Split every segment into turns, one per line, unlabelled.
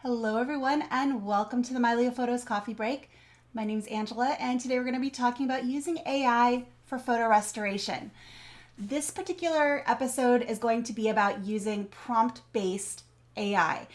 Hello everyone and welcome to the My Leo Photos Coffee Break. My name is Angela and today we're going to be talking about using AI for photo restoration. This particular episode is going to be about using prompt-based AI.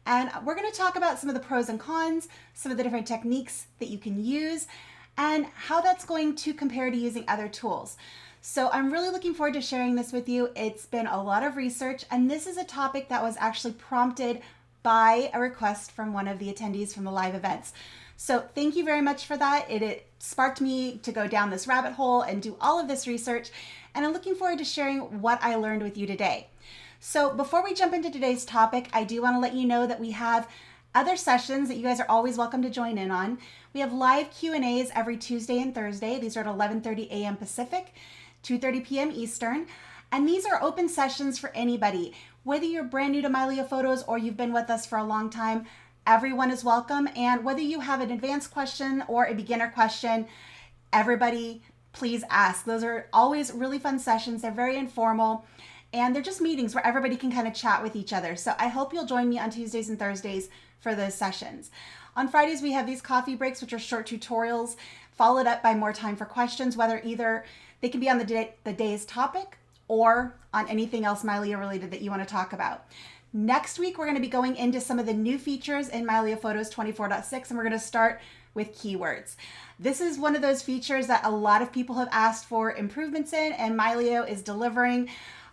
And we're going to talk about some of the pros and cons, some of the different techniques that you can use, and how that's going to compare to using other tools. So I'm really looking forward to sharing this with you. It's been a lot of research, and this is a topic that was actually prompted by a request from one of the attendees from the live events. So thank you very much for that. It sparked me to go down this rabbit hole and do all of this research, and I'm looking forward to sharing what I learned with you today. So before we jump into today's topic, I do want to let you know that we have other sessions that you guys are always welcome to join in on. We have live Q&As every Tuesday and Thursday. These are at 11:30 a.m. Pacific, 2:30 p.m. Eastern. And these are open sessions for anybody. Whether you're brand new to My Leo Photos or you've been with us for a long time, everyone is welcome. And whether you have an advanced question or a beginner question, everybody please ask. Those are always really fun sessions. They're very informal and they're just meetings where everybody can kind of chat with each other. So I hope you'll join me on Tuesdays and Thursdays for those sessions. On Fridays, we have these coffee breaks, which are short tutorials, followed up by more time for questions, whether either they can be on the day's topic or on anything else My Leo related that you want to talk about. Next week, we're going to be going into some of the new features in My Leo Photos 24.6, and we're going to start with keywords. This is one of those features that a lot of people have asked for improvements in, and My Leo is delivering.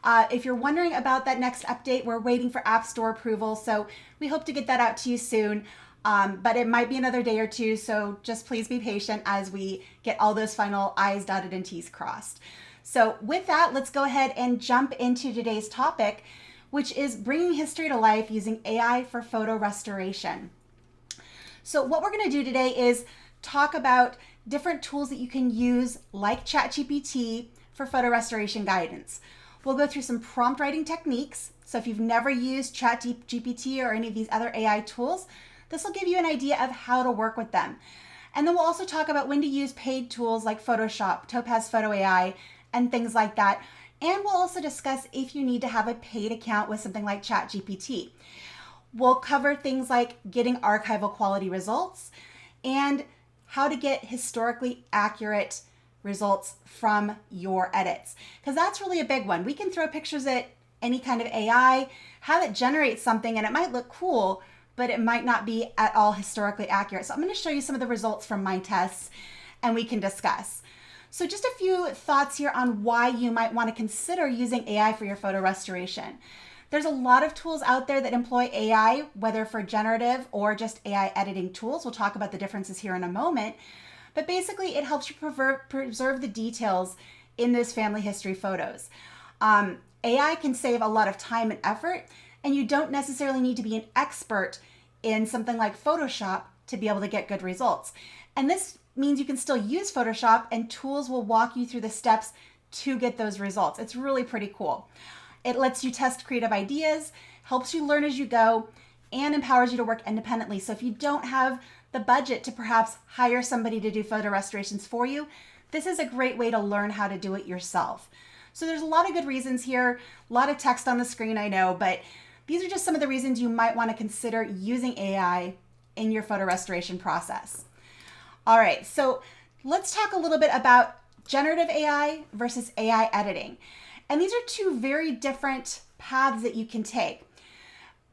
If you're wondering about that next update, we're waiting for App Store approval, so we hope to get that out to you soon. But it might be another day or two, so just please be patient as we get all those final I's dotted and T's crossed. So with that, let's go ahead and jump into today's topic, which is bringing history to life using AI for photo restoration. So what we're going to do today is talk about different tools that you can use like ChatGPT for photo restoration guidance. We'll go through some prompt writing techniques. So if you've never used ChatGPT or any of these other AI tools, this will give you an idea of how to work with them. And then we'll also talk about when to use paid tools like Photoshop, Topaz Photo AI, and things like that. And we'll also discuss if you need to have a paid account with something like ChatGPT. We'll cover things like getting archival quality results and how to get historically accurate results from your edits. Because that's really a big one. We can throw pictures at any kind of AI, have it generate something, and it might look cool, but it might not be at all historically accurate. So I'm going to show you some of the results from my tests and we can discuss. So just a few thoughts here on why you might want to consider using AI for your photo restoration. There's a lot of tools out there that employ AI, whether for generative or just AI editing tools. We'll talk about the differences here in a moment. But basically, it helps you preserve the details in those family history photos. AI can save a lot of time and effort, and you don't necessarily need to be an expert in something like Photoshop to be able to get good results. And this means you can still use Photoshop and tools will walk you through the steps to get those results. It's really pretty cool. It lets you test creative ideas, helps you learn as you go, and empowers you to work independently. So if you don't have the budget to perhaps hire somebody to do photo restorations for you, this is a great way to learn how to do it yourself. So there's a lot of good reasons here, a lot of text on the screen, I know, but these are just some of the reasons you might want to consider using AI in your photo restoration process. All right, so let's talk a little bit about generative AI versus AI editing. And these are two very different paths that you can take.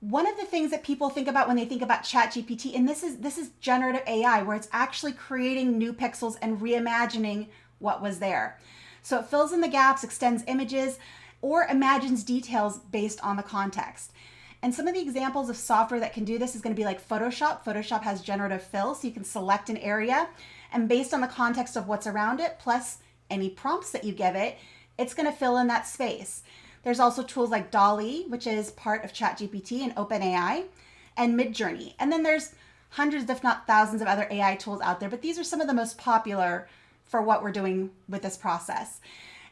One of the things that people think about when they think about ChatGPT, and this is generative AI, where it's actually creating new pixels and reimagining what was there. So it fills in the gaps, extends images, or imagines details based on the context. And some of the examples of software that can do this is going to be like Photoshop. Photoshop has generative fill, so you can select an area, and based on the context of what's around it, plus any prompts that you give it, it's going to fill in that space. There's also tools like DALL-E, which is part of ChatGPT and OpenAI, and Midjourney. And then there's hundreds, if not thousands, of other AI tools out there, but these are some of the most popular for what we're doing with this process.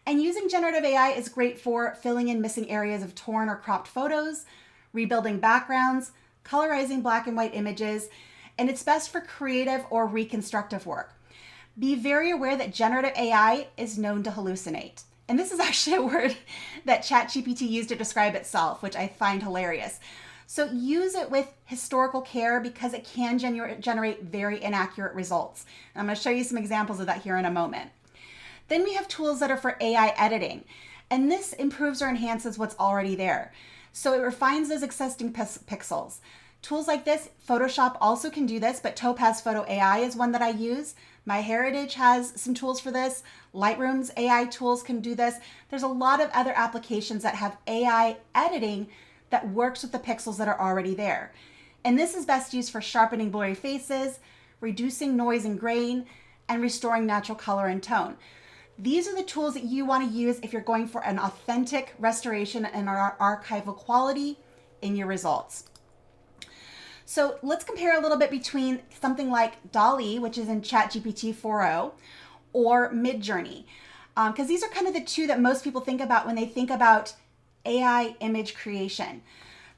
And using generative AI is great for filling in missing areas of torn or cropped photos, rebuilding backgrounds, colorizing black and white images, and it's best for creative or reconstructive work. Be very aware that generative AI is known to hallucinate. And this is actually a word that ChatGPT used to describe itself, which I find hilarious. So use it with historical care because it can generate very inaccurate results. And I'm going to show you some examples of that here in a moment. Then we have tools that are for AI editing, and this improves or enhances what's already there. So it refines those existing pixels. Tools like this, Photoshop also can do this, but Topaz Photo AI is one that I use. MyHeritage has some tools for this. Lightroom's AI tools can do this. There's a lot of other applications that have AI editing that works with the pixels that are already there. And this is best used for sharpening blurry faces, reducing noise and grain, and restoring natural color and tone. These are the tools that you want to use if you're going for an authentic restoration and archival quality in your results. So let's compare a little bit between something like DALL-E, which is in ChatGPT 4.0, or Midjourney, because these are kind of the two that most people think about when they think about AI image creation.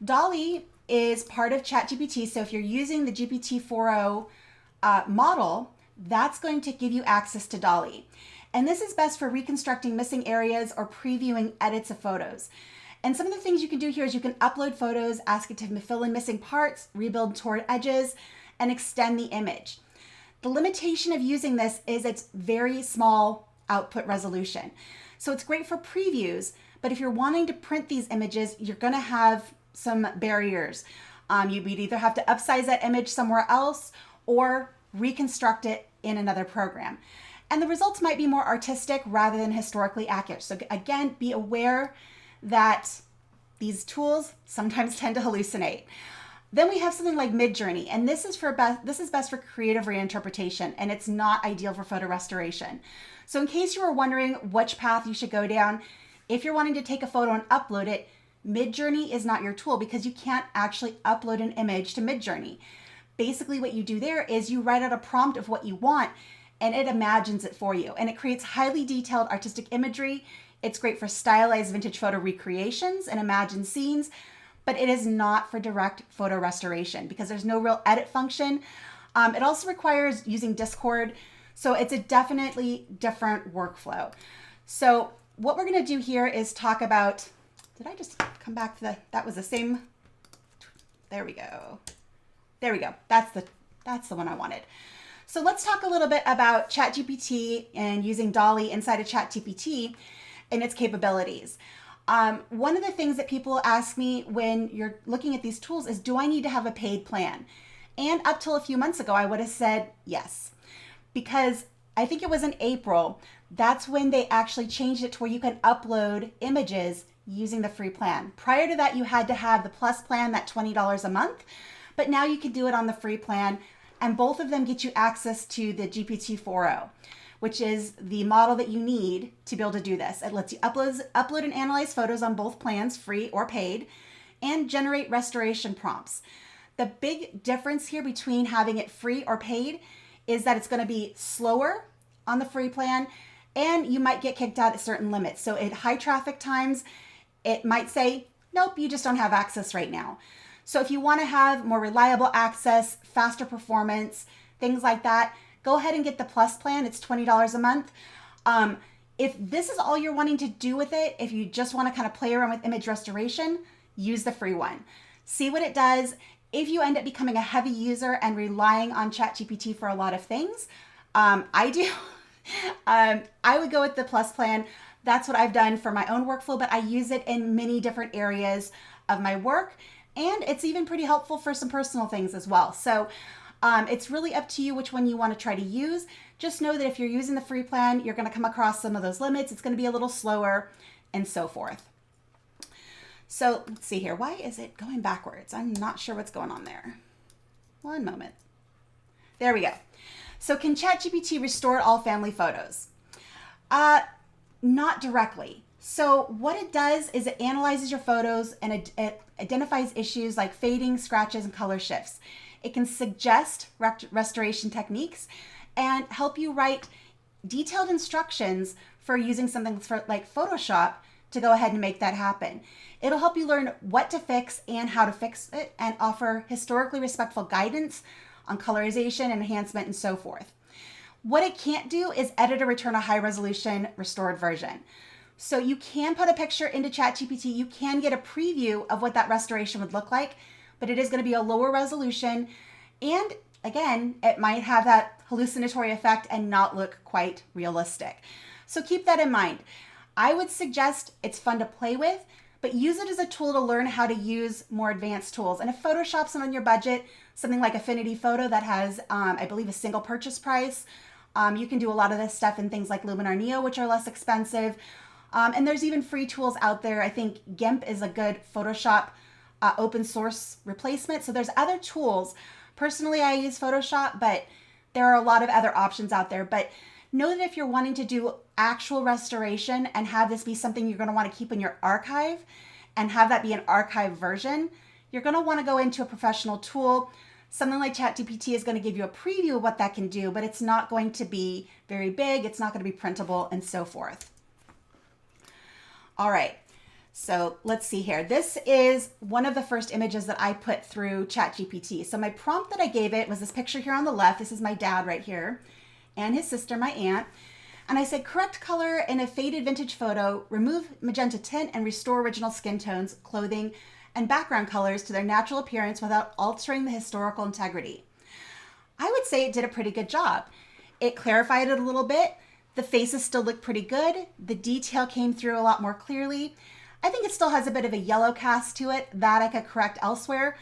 DALL-E is part of ChatGPT, so if you're using the GPT 4.0 model, that's going to give you access to DALL-E. And this is best for reconstructing missing areas or previewing edits of photos. And some of the things you can do here is you can upload photos, ask it to fill in missing parts, rebuild torn edges, and extend the image. The limitation of using this is its very small output resolution. So it's great for previews, but if you're wanting to print these images, you're going to have some barriers. You'd either have to upsize that image somewhere else or reconstruct it in another program. And the results might be more artistic rather than historically accurate. So again, be aware that these tools sometimes tend to hallucinate. Then we have something like Midjourney, and this is best for creative reinterpretation, and it's not ideal for photo restoration. So in case you were wondering which path you should go down, if you're wanting to take a photo and upload it, Midjourney is not your tool because you can't actually upload an image to Midjourney. Basically what you do there is you write out a prompt of what you want and it imagines it for you, and it creates highly detailed artistic imagery. It's great for stylized vintage photo recreations and imagined scenes, but it is not for direct photo restoration because there's no real edit function. It also requires using Discord, so it's a definitely different workflow. So what we're going to do here is talk about, did I just come back to that was the same, there we go. There we go. That's the one I wanted. So let's talk a little bit about ChatGPT and using DALL-E inside of ChatGPT and its capabilities. One of the things that people ask me when you're looking at these tools is, do I need to have a paid plan? And up till a few months ago, I would have said yes, because I think it was in April, that's when they actually changed it to where you can upload images using the free plan. Prior to that, you had to have the plus plan, that $20 a month, but now you can do it on the free plan, and both of them get you access to the GPT 4.0, which is the model that you need to be able to do this. It lets you upload and analyze photos on both plans, free or paid, and generate restoration prompts. The big difference here between having it free or paid is that it's going to be slower on the free plan, and you might get kicked out at certain limits. So at high traffic times, it might say, nope, you just don't have access right now. So if you want to have more reliable access, faster performance, things like that, go ahead and get the plus plan. It's $20 a month. If this is all you're wanting to do with it, if you just want to kind of play around with image restoration, use the free one. See what it does. If you end up becoming a heavy user and relying on ChatGPT for a lot of things, I do, I would go with the plus plan. That's what I've done for my own workflow, but I use it in many different areas of my work. And it's even pretty helpful for some personal things as well. So it's really up to you which one you want to try to use. Just know that if you're using the free plan, you're going to come across some of those limits. It's going to be a little slower and so forth. So let's see here. Why is it going backwards? I'm not sure what's going on there. One moment. There we go. So can ChatGPT restore all family photos? Not directly. So what it does is it analyzes your photos and it identifies issues like fading, scratches, and color shifts. It can suggest restoration techniques and help you write detailed instructions for using something like Photoshop to go ahead and make that happen. It'll help you learn what to fix and how to fix it and offer historically respectful guidance on colorization, enhancement, and so forth. What it can't do is edit or return a high resolution restored version. So you can put a picture into ChatGPT, you can get a preview of what that restoration would look like, but it is going to be a lower resolution. And again, it might have that hallucinatory effect and not look quite realistic. So keep that in mind. I would suggest it's fun to play with, but use it as a tool to learn how to use more advanced tools. And if Photoshop's not on your budget, something like Affinity Photo that has, I believe, a single purchase price, you can do a lot of this stuff in things like Luminar Neo, which are less expensive. And there's even free tools out there. I think GIMP is a good Photoshop open source replacement. So there's other tools. Personally, I use Photoshop, but there are a lot of other options out there. But know that if you're wanting to do actual restoration and have this be something you're going to want to keep in your archive and have that be an archive version, you're going to want to go into a professional tool. Something like ChatGPT is going to give you a preview of what that can do, but it's not going to be very big. It's not going to be printable and so forth. All right. So let's see here. This is one of the first images that I put through ChatGPT. So my prompt that I gave it was this picture here on the left. This is my dad right here and his sister, my aunt. And I said, correct color in a faded vintage photo, remove magenta tint and restore original skin tones, clothing, and background colors to their natural appearance without altering the historical integrity. I would say it did a pretty good job. It clarified it a little bit. The faces still look pretty good. The detail came through a lot more clearly. I think it still has a bit of a yellow cast to it that I could correct elsewhere.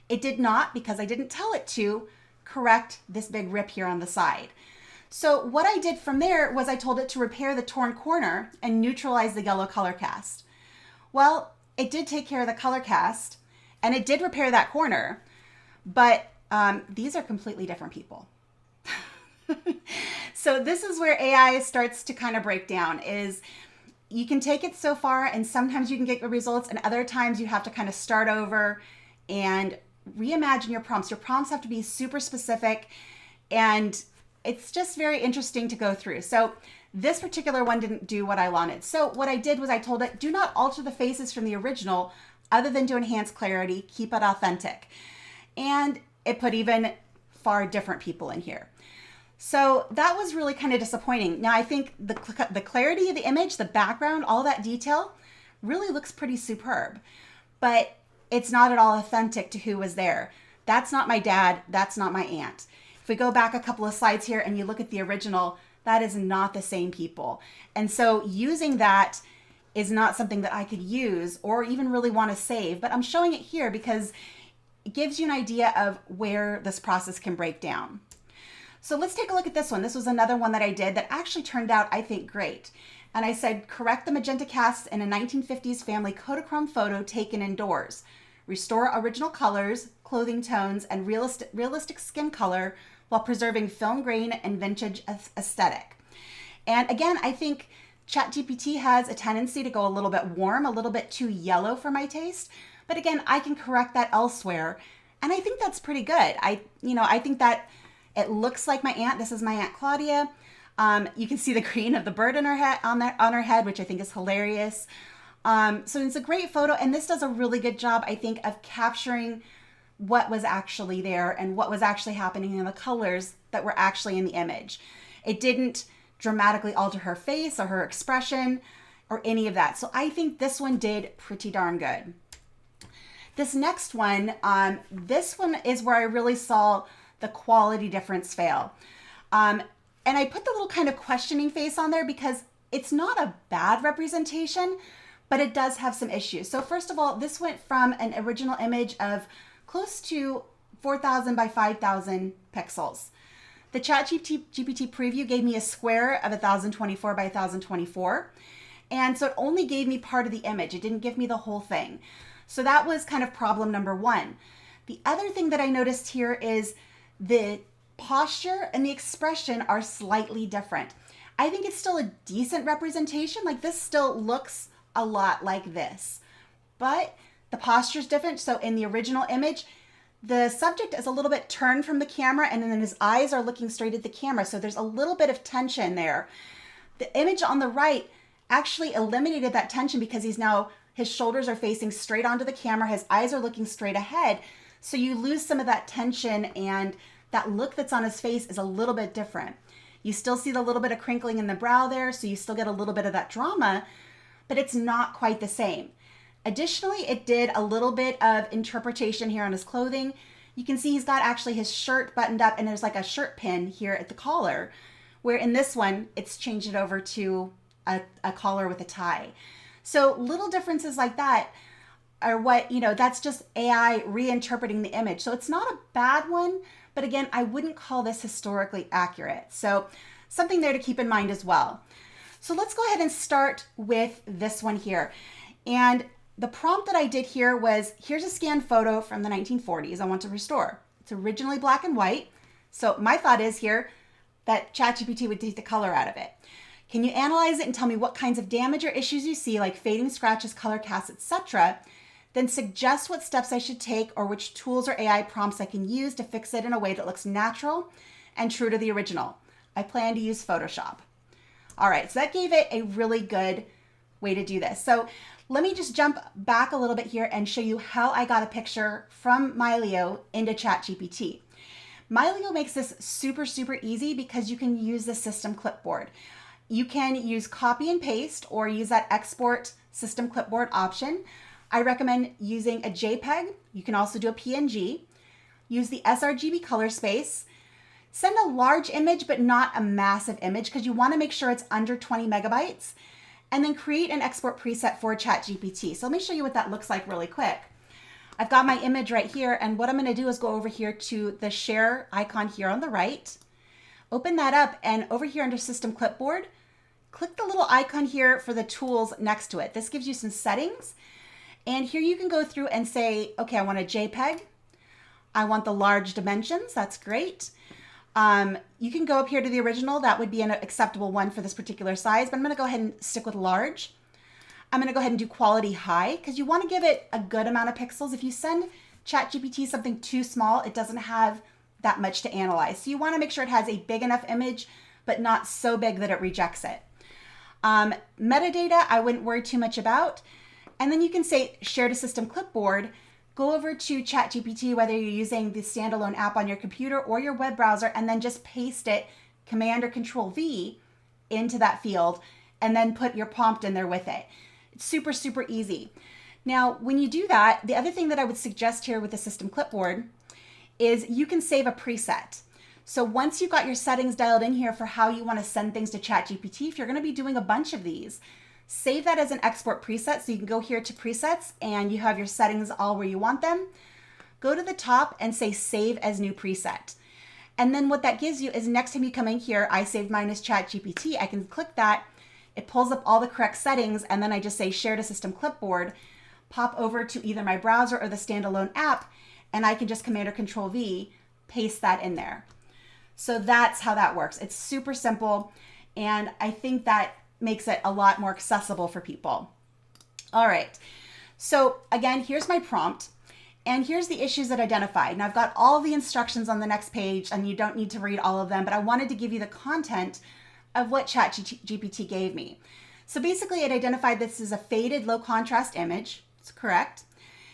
It did not, because I didn't tell it to, correct this big rip here on the side. So what I did from there was I told it to repair the torn corner and neutralize the yellow color cast. Well, it did take care of the color cast and it did repair that corner, but these are completely different people. So this is where AI starts to kind of break down, is you can take it so far and sometimes you can get the results and other times you have to kind of start over and reimagine your prompts. Your prompts have to be super specific and it's just very interesting to go through. So this particular one didn't do what I wanted. So what I did was I told it, do not alter the faces from the original other than to enhance clarity, keep it authentic. And it put even far different people in here. So that was really kind of disappointing. Now I think the clarity of the image, the background, all that detail really looks pretty superb, but it's not at all authentic to who was there. That's not my dad. That's not my aunt. If we go back a couple of slides here and you look at the original, that is not the same people. And so using that is not something that I could use or even really want to save, but I'm showing it here because it gives you an idea of where this process can break down. So let's take a look at this one. This was another one that I did that actually turned out, I think, great. And I said, correct the magenta cast in a 1950s family Kodachrome photo taken indoors. Restore original colors, clothing tones, and realistic skin color while preserving film grain and vintage aesthetic. And again, I think ChatGPT has a tendency to go a little bit warm, a little bit too yellow for my taste. But again, I can correct that elsewhere. And I think that's pretty good. I think that it looks like my aunt. This is my Aunt Claudia. You can see the green of the bird in her head, on her head, which I think is hilarious. So it's a great photo, and this does a really good job, I think, of capturing what was actually there and what was actually happening in the colors that were actually in the image. It didn't dramatically alter her face or her expression or any of that. So I think this one did pretty darn good. This next one, this one is where I really saw the quality difference fail. And I put the little kind of questioning face on there because it's not a bad representation, but it does have some issues. So first of all, this went from an original image of close to 4,000 by 5,000 pixels. The ChatGPT preview gave me a square of 1,024 by 1,024. And so it only gave me part of the image. It didn't give me the whole thing. So that was kind of problem number one. The other thing that I noticed here is the posture and the expression are slightly different. I think it's still a decent representation. Like this still looks a lot like this, but the posture is different. So in the original image, the subject is a little bit turned from the camera and then his eyes are looking straight at the camera. So there's a little bit of tension there. The image on the right actually eliminated that tension because his shoulders are facing straight onto the camera. His eyes are looking straight ahead. So you lose some of that tension and that look that's on his face is a little bit different. You still see the little bit of crinkling in the brow there. So you still get a little bit of that drama, but it's not quite the same. Additionally, it did a little bit of interpretation here on his clothing. You can see he's got actually his shirt buttoned up and there's like a shirt pin here at the collar, where in this one, it's changed it over to a collar with a tie. So little differences like that are what, that's just AI reinterpreting the image. So it's not a bad one, but again, I wouldn't call this historically accurate. So something there to keep in mind as well. So let's go ahead and start with this one here. And the prompt that I did here was, here's a scanned photo from the 1940s I want to restore. It's originally black and white. So my thought is here that ChatGPT would take the color out of it. Can you analyze it and tell me what kinds of damage or issues you see, like fading, scratches, color casts, etc.? Then suggest what steps I should take or which tools or AI prompts I can use to fix it in a way that looks natural and true to the original. I plan to use Photoshop. All right, so that gave it a really good way to do this. So let me just jump back a little bit here and show you how I got a picture from Mylio into ChatGPT. Mylio makes this super, super easy because you can use the system clipboard. You can use copy and paste or use that export system clipboard option. I recommend using a JPEG. You can also do a PNG. Use the sRGB color space. Send a large image, but not a massive image because you want to make sure it's under 20 megabytes. And then create an export preset for ChatGPT. So let me show you what that looks like really quick. I've got my image right here, and what I'm going to do is go over here to the share icon here on the right. Open that up, and over here under System Clipboard, click the little icon here for the tools next to it. This gives you some settings. And here you can go through and say, okay, I want a JPEG. I want the large dimensions. That's great. You can go up here to the original. That would be an acceptable one for this particular size, but I'm going to go ahead and stick with large. I'm going to go ahead and do quality high because you want to give it a good amount of pixels. If you send ChatGPT something too small, it doesn't have that much to analyze. So you want to make sure it has a big enough image, but not so big that it rejects it. Metadata, I wouldn't worry too much about. And then you can say share to system clipboard. Go over to ChatGPT, whether you're using the standalone app on your computer or your web browser, and then just paste it, Command or Control V, into that field, and then put your prompt in there with it. It's super, super easy. Now, when you do that, the other thing that I would suggest here with the system clipboard is you can save a preset. So once you've got your settings dialed in here for how you want to send things to ChatGPT, if you're going to be doing a bunch of these, save that as an export preset. So you can go here to presets and you have your settings all where you want them. Go to the top and say save as new preset. And then what that gives you is next time you come in here, I saved mine as ChatGPT. I can click that. It pulls up all the correct settings. And then I just say share to system clipboard, pop over to either my browser or the standalone app. And I can just Command or Control V, paste that in there. So that's how that works. It's super simple. And I think that makes it a lot more accessible for people. All right. So again, here's my prompt. And here's the issues that I identified. Now I've got all the instructions on the next page and you don't need to read all of them, but I wanted to give you the content of what ChatGPT gave me. So basically it identified this as a faded low contrast image. It's correct.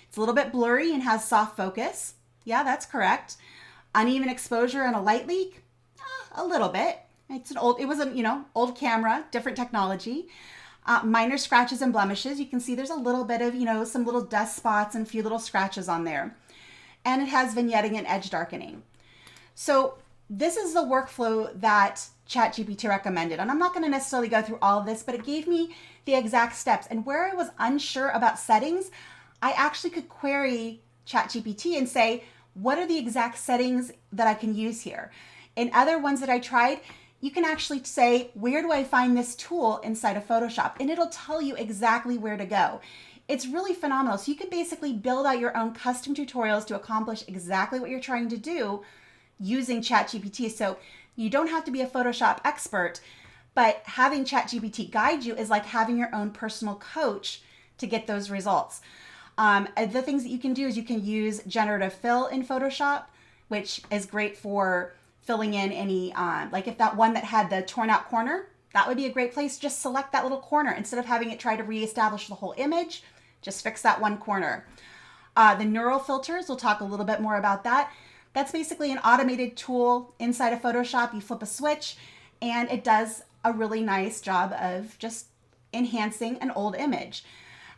It's a little bit blurry and has soft focus. Yeah, that's correct. Uneven exposure and a light leak. A little bit. It was an old camera, different technology. Minor scratches and blemishes. You can see there's a little bit of, some little dust spots and a few little scratches on there. And it has vignetting and edge darkening. So this is the workflow that ChatGPT recommended. And I'm not going to necessarily go through all of this, but it gave me the exact steps. And where I was unsure about settings, I actually could query ChatGPT and say, what are the exact settings that I can use here? In other ones that I tried, you can actually say, where do I find this tool inside of Photoshop? And it'll tell you exactly where to go. It's really phenomenal. So you can basically build out your own custom tutorials to accomplish exactly what you're trying to do using ChatGPT. So you don't have to be a Photoshop expert, but having ChatGPT guide you is like having your own personal coach to get those results. The things that you can do is you can use generative fill in Photoshop, which is great for filling in any, like if that one that had the torn out corner, that would be a great place. Just select that little corner instead of having it try to reestablish the whole image. Just fix that one corner. The neural filters, we'll talk a little bit more about that. That's basically an automated tool inside of Photoshop. You flip a switch and it does a really nice job of just enhancing an old image.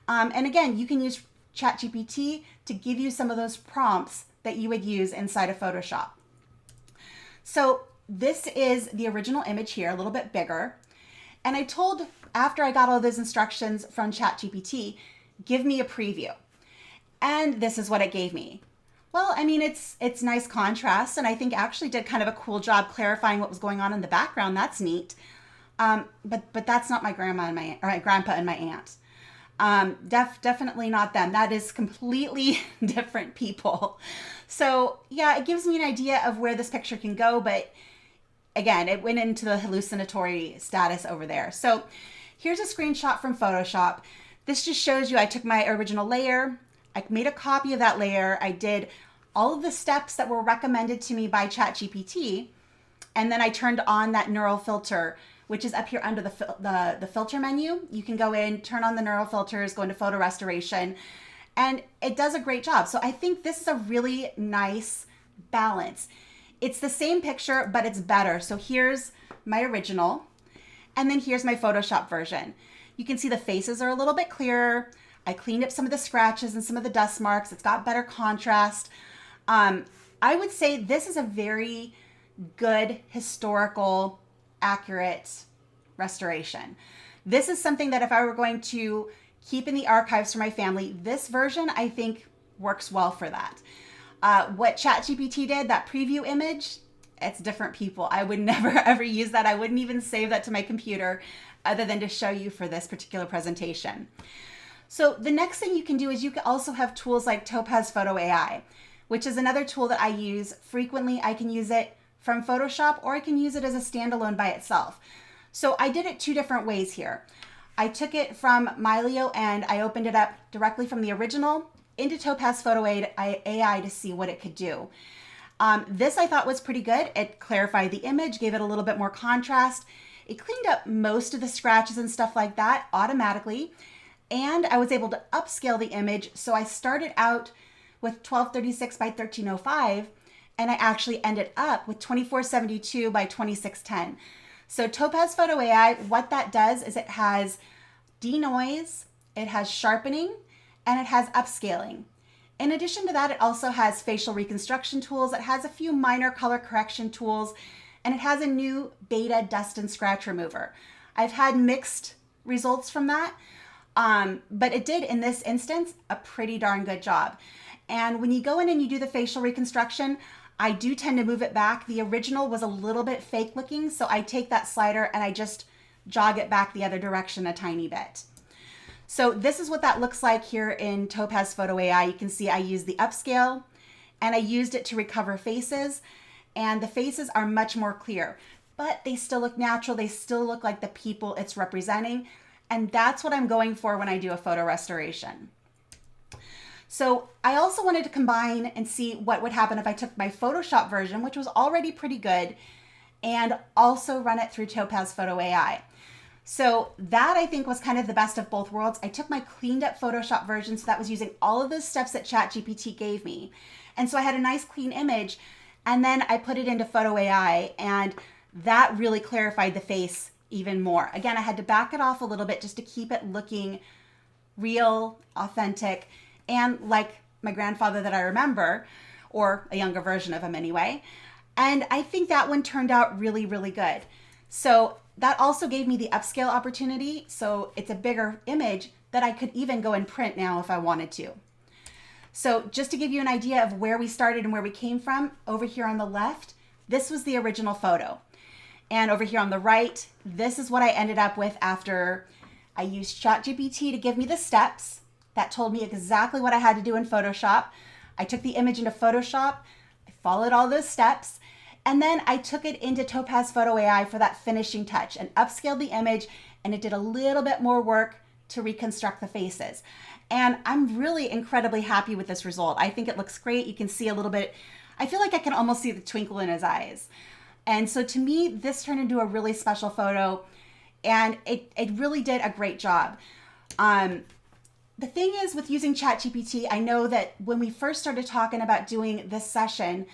And again, you can use ChatGPT to give you some of those prompts that you would use inside of Photoshop. So this is the original image here, a little bit bigger. And I told, after I got all those instructions from ChatGPT, give me a preview. And this is what it gave me. Well, I mean, it's nice contrast, and I think actually did kind of a cool job clarifying what was going on in the background. That's neat. But that's not my grandma and my grandpa and my aunt. Definitely not them. That is completely different people. So yeah, it gives me an idea of where this picture can go, but again, it went into the hallucinatory status over there. So here's a screenshot from Photoshop. This just shows you I took my original layer, I made a copy of that layer, I did all of the steps that were recommended to me by ChatGPT, and then I turned on that neural filter, which is up here under the filter menu. You can go in, turn on the neural filters, go into photo restoration, and it does a great job. So I think this is a really nice balance. It's the same picture, but it's better. So here's my original, and then here's my Photoshop version. You can see the faces are a little bit clearer. I cleaned up some of the scratches and some of the dust marks. It's got better contrast. I would say this is a very good historical, accurate restoration. This is something that if I were going to keep in the archives for my family, this version I think works well for that. What ChatGPT did, that preview image, it's different people. I would never ever use that. I wouldn't even save that to my computer other than to show you for this particular presentation. So the next thing you can do is you can also have tools like Topaz Photo AI, which is another tool that I use frequently. I can use it from Photoshop, or I can use it as a standalone by itself. So I did it two different ways here. I took it from Mylio and I opened it up directly from the original into Topaz Photo AI to see what it could do. This I thought was pretty good. It clarified the image, gave it a little bit more contrast. It cleaned up most of the scratches and stuff like that automatically. And I was able to upscale the image. So I started out with 1236 by 1305, and I actually ended up with 2472 by 2610. So Topaz Photo AI, what that does is it has denoise, it has sharpening, and it has upscaling. In addition to that, it also has facial reconstruction tools. It has a few minor color correction tools, and it has a new beta dust and scratch remover. I've had mixed results from that, but it did, in this instance, a pretty darn good job. And when you go in and you do the facial reconstruction, I do tend to move it back. The original was a little bit fake looking, so I take that slider and I just jog it back the other direction a tiny bit. So this is what that looks like here in Topaz Photo AI. You can see I used the upscale and I used it to recover faces, and the faces are much more clear, but they still look natural. They still look like the people it's representing. And that's what I'm going for when I do a photo restoration. So I also wanted to combine and see what would happen if I took my Photoshop version, which was already pretty good, and also run it through Topaz Photo AI. So that I think was kind of the best of both worlds. I took my cleaned up Photoshop version, so that was using all of those steps that ChatGPT gave me. And so I had a nice clean image, and then I put it into Photo AI, and that really clarified the face even more. Again, I had to back it off a little bit just to keep it looking real, authentic, and like my grandfather that I remember, or a younger version of him anyway. And I think that one turned out really, really good. So that also gave me the upscale opportunity. So it's a bigger image that I could even go and print now if I wanted to. So just to give you an idea of where we started and where we came from, over here on the left, this was the original photo. And over here on the right, this is what I ended up with after I used ChatGPT to give me the steps that told me exactly what I had to do in Photoshop. I took the image into Photoshop, I followed all those steps, and then I took it into Topaz Photo AI for that finishing touch and upscaled the image, and it did a little bit more work to reconstruct the faces. And I'm really incredibly happy with this result. I think it looks great. You can see a little bit, I feel like I can almost see the twinkle in his eyes. And so to me, this turned into a really special photo, and it really did a great job. The thing is with using ChatGPT, I know that when we first started talking about doing this session,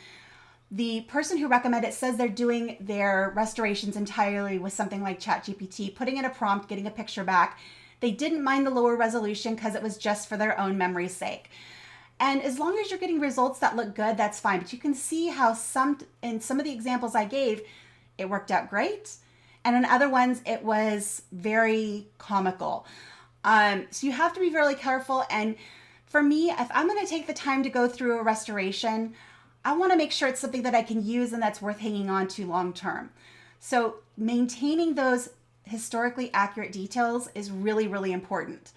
the person who recommended it says they're doing their restorations entirely with something like ChatGPT, putting in a prompt, getting a picture back. They didn't mind the lower resolution because it was just for their own memory's sake. And as long as you're getting results that look good, that's fine. But you can see how in some of the examples I gave, it worked out great. And in other ones, it was very comical. So you have to be really careful. And for me, if I'm going to take the time to go through a restoration, I want to make sure it's something that I can use and that's worth hanging on to long term. So maintaining those historically accurate details is really, really important.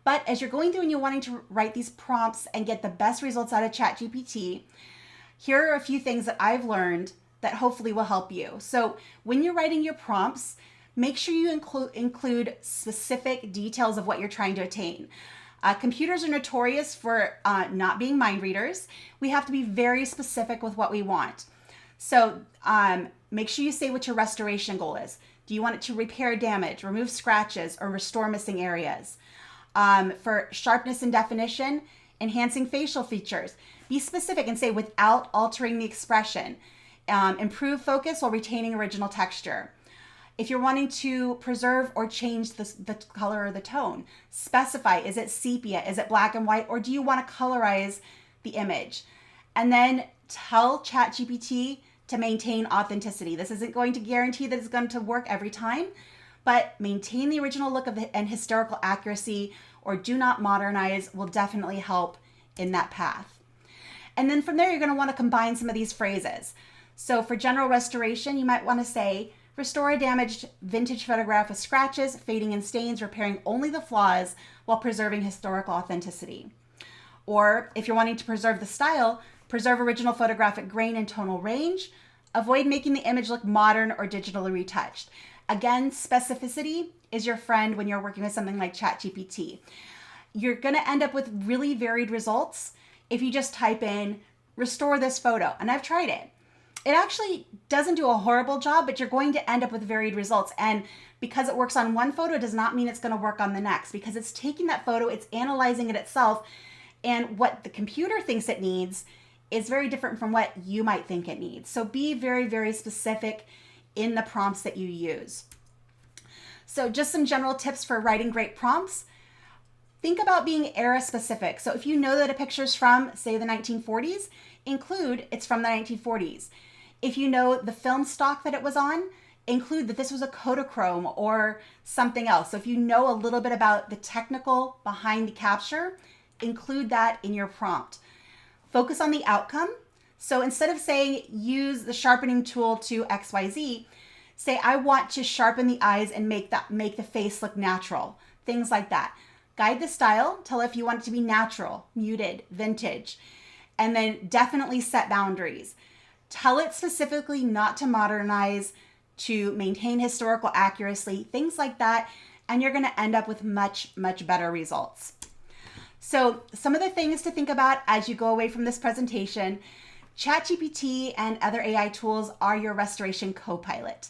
But as you're going through and you're wanting to write these prompts and get the best results out of ChatGPT, here are a few things that I've learned that hopefully will help you. So when you're writing your prompts, make sure you include specific details of what you're trying to attain. Computers are notorious for not being mind readers. We have to be very specific with what we want. So make sure you say what your restoration goal is. Do you want it to repair damage, remove scratches, or restore missing areas? For sharpness and definition, enhancing facial features. Be specific and say without altering the expression. Improve focus while retaining original texture. If you're wanting to preserve or change the color or the tone, specify, is it sepia, is it black and white, or do you want to colorize the image? And then tell ChatGPT to maintain authenticity. This isn't going to guarantee that it's going to work every time, but maintain the original look of and historical accuracy, or do not modernize, will definitely help in that path. And then from there, you're going to want to combine some of these phrases. So for general restoration, you might want to say, restore a damaged vintage photograph with scratches, fading and stains, repairing only the flaws while preserving historical authenticity. Or if you're wanting to preserve the style, preserve original photographic grain and tonal range. Avoid making the image look modern or digitally retouched. Again, specificity is your friend when you're working with something like ChatGPT. You're going to end up with really varied results if you just type in, restore this photo. And I've tried it. It actually doesn't do a horrible job, but you're going to end up with varied results. And because it works on one photo does not mean it's going to work on the next, because it's taking that photo, it's analyzing it itself, and what the computer thinks it needs is very different from what you might think it needs. So be very, very specific in the prompts that you use. So just some general tips for writing great prompts. Think about being era specific. So if you know that a picture's from, say, the 1940s, include it's from the 1940s. If you know the film stock that it was on, include that this was a Kodachrome or something else. So if you know a little bit about the technical behind the capture, include that in your prompt. Focus on the outcome. So instead of saying use the sharpening tool to XYZ, say I want to sharpen the eyes and make the face look natural. Things like that. Guide the style. Tell if you want it to be natural, muted, vintage, and then definitely set boundaries. Tell it specifically not to modernize, to maintain historical accuracy, things like that, and you're going to end up with much, much better results. So some of the things to think about as you go away from this presentation, ChatGPT and other AI tools are your restoration co-pilot.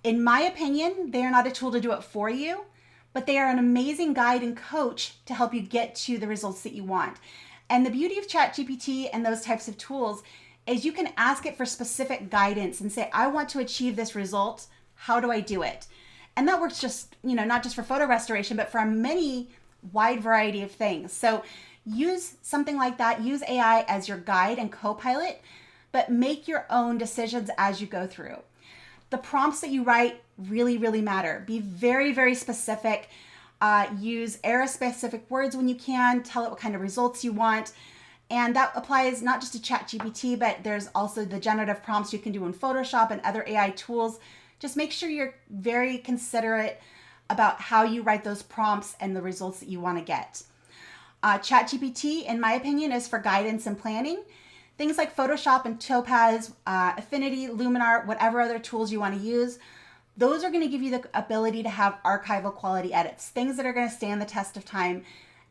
In my opinion, they are not a tool to do it for you, but they are an amazing guide and coach to help you get to the results that you want. And the beauty of ChatGPT and those types of tools is you can ask it for specific guidance and say, I want to achieve this result. How do I do it? And that works just, not just for photo restoration, but for a many wide variety of things. So use something like that. Use AI as your guide and co-pilot, but make your own decisions as you go through. The prompts that you write really, really matter. Be very, very specific. Use era-specific words when you can. Tell it what kind of results you want. And that applies not just to ChatGPT, but there's also the generative prompts you can do in Photoshop and other AI tools. Just make sure you're very considerate about how you write those prompts and the results that you want to get. ChatGPT, in my opinion, is for guidance and planning. Things like Photoshop and Topaz, Affinity, Luminar, whatever other tools you want to use, those are going to give you the ability to have archival quality edits, things that are going to stand the test of time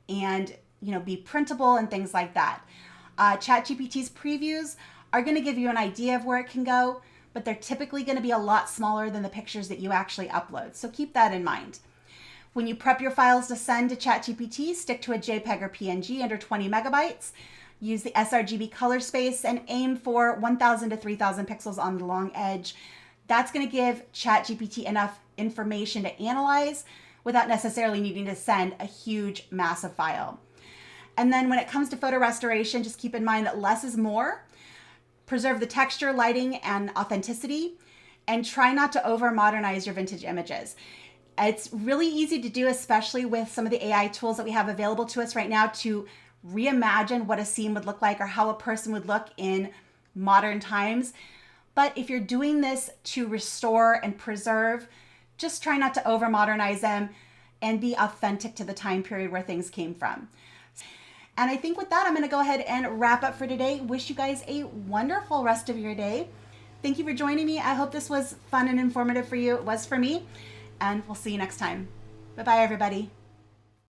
and be printable and things like that. ChatGPT's previews are going to give you an idea of where it can go, but they're typically going to be a lot smaller than the pictures that you actually upload. So keep that in mind. When you prep your files to send to ChatGPT, stick to a JPEG or PNG under 20 megabytes. Use the sRGB color space and aim for 1,000 to 3,000 pixels on the long edge. That's going to give ChatGPT enough information to analyze, without necessarily needing to send a huge, massive file. And then when it comes to photo restoration, just keep in mind that less is more. Preserve the texture, lighting, and authenticity, and try not to over modernize your vintage images. It's really easy to do, especially with some of the AI tools that we have available to us right now, to reimagine what a scene would look like or how a person would look in modern times. But if you're doing this to restore and preserve, just try not to over modernize them and be authentic to the time period where things came from. And I think with that, I'm going to go ahead and wrap up for today. Wish you guys a wonderful rest of your day. Thank you for joining me. I hope this was fun and informative for you. It was for me. And we'll see you next time. Bye-bye, everybody.